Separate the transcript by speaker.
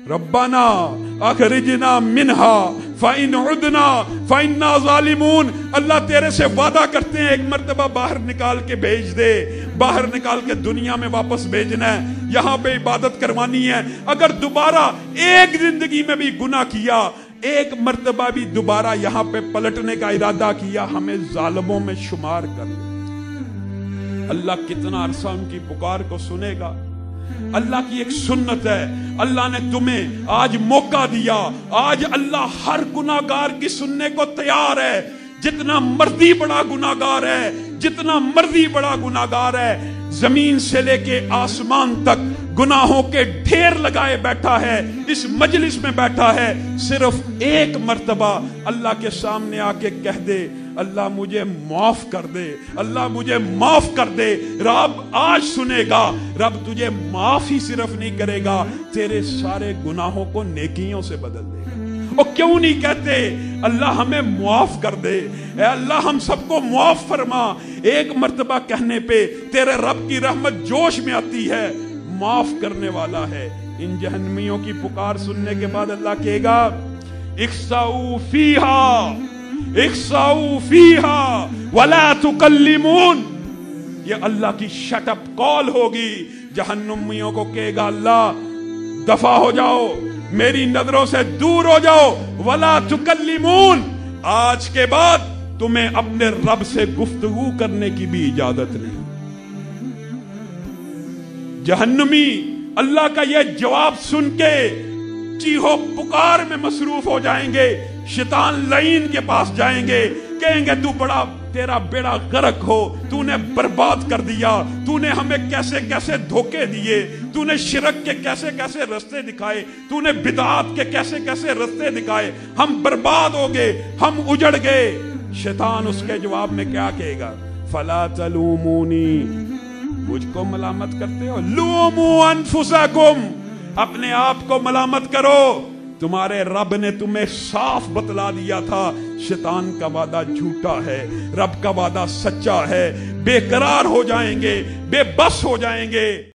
Speaker 1: रब्बाना अखरिजना मिन्हा फ़इन उदना फ़इन्ना ज़ालिमून। अल्लाह तेरे से वादा करते हैं एक मर्तबा बाहर निकाल के भेज दे, बाहर निकाल के दुनिया में वापस भेजना है, यहाँ पे इबादत करवानी है। अगर दोबारा एक जिंदगी में भी गुनाह किया, एक मर्तबा भी दोबारा यहाँ पे पलटने का इरादा किया, हमें जालिमों में शुमार कर ले। अल्लाह कितना अरसा उनकी पुकार को सुनेगा। अल्लाह की एक सुन्नत है, अल्लाह ने तुम्हें आज मौका दिया। आज अल्लाह हर गुनाहगार की सुनने को तैयार है। जितना मर्जी बड़ा गुनाहगार है, जितना मर्जी बड़ा गुनाहगार है, जमीन से लेके आसमान तक गुनाहों के ढेर लगाए बैठा है, इस मजलिस में बैठा है। सिर्फ एक मर्तबा अल्लाह के सामने आके कह दे, अल्लाह मुझे माफ कर दे, अल्लाह मुझे माफ कर दे। रब आज सुनेगा। रब तुझे माफ ही सिर्फ नहीं करेगा, तेरे सारे गुनाहों को नेकियों से बदल देगा। और क्यों नहीं कहते अल्लाह हमें माफ कर दे, ए अल्लाह हम सबको माफ फरमा। एक मर्तबा कहने पे तेरे रब की रहमत जोश में आती है, माफ करने वाला है। इन जहन्नमियों की पुकार सुनने के बाद अल्लाह कहेगा इख्साऊ फीहा, इख्साऊ फीहा वला तुकल्लिमून। ये अल्लाह की शट अप कॉल होगी। जहन्नमियों को कहेगा अल्लाह दफा हो जाओ, मेरी नजरों से दूर हो जाओ। वला तुकल्लिमून, आज के बाद तुम्हें अपने रब से गुफ्तगू करने की भी इजाजत नहीं। जहन्नमी अल्लाह का यह जवाब सुन के चीहो पुकार में मसरूफ हो जाएंगे। शैतान लईन के पास जाएंगे, कहेंगे तू बड़ा, तेरा बेड़ा गर्क हो, तूने बर्बाद कर दिया, तूने हमें कैसे कैसे धोखे दिए, तूने शिरक के कैसे कैसे रास्ते दिखाए, तूने बिदआत के कैसे कैसे रास्ते दिखाए, हम बर्बाद हो गए, हम उजड़ गए। शैतान उसके जवाब में क्या कहेगा? फला तलूमूनी, मुझको मलामत करते हो, लूमू अनफुसकुम, अपने आप को मलामत करो। तुम्हारे रब ने तुम्हें साफ बतला दिया था, शैतान का वादा झूठा है, रब का वादा सच्चा है। बेकरार हो जाएंगे, बेबस हो जाएंगे।